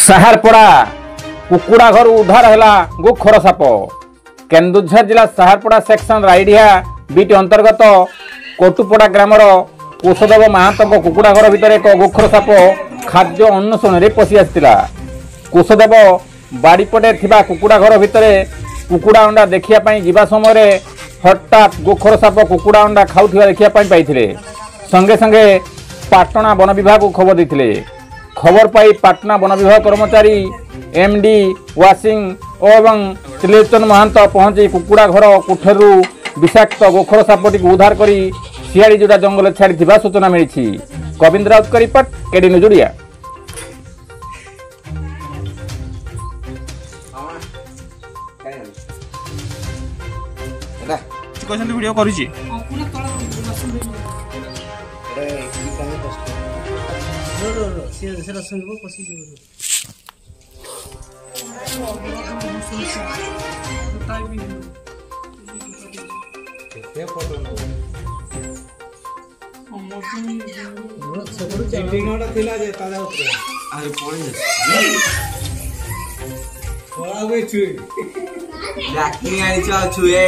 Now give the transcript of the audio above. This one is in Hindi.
साहारपड़ा कुकुड़ा घर उद्धार है गोखर साप। केन्दुझर जिला साहारपड़ा सेक्शन राइडिया बीट अंतर्गत कोटुपड़ा ग्रामर कुशदेव महांत कुकुड़ा घर भितर एक गोखर साप खाद्य अन्वेषण पशि आसाला। कुशदेव बाड़ीपटे थिबा कुकुड़ा घर भितर कुकुड़ा अंडा देखिया जिबा समय हठात गोखर साप कुकुड़ा अंडा खाऊथिबा देखिया पाइथिले। संगे संगे पाटना वन विभाग को खबर देथिले। खबर पाई पाटना वन विभाग कर्मचारी एमडी वासिंग एवं त्रिलोचन महांत पहुंची कुकुड़ा घर कोठरू विषाक्त गोखर सापटी को उद्धार कर सियाड़ीजुड़ा जंगल छाड़ी सूचना मिली। गोविंद राउत का report, KD news Odia. Video करूची छुए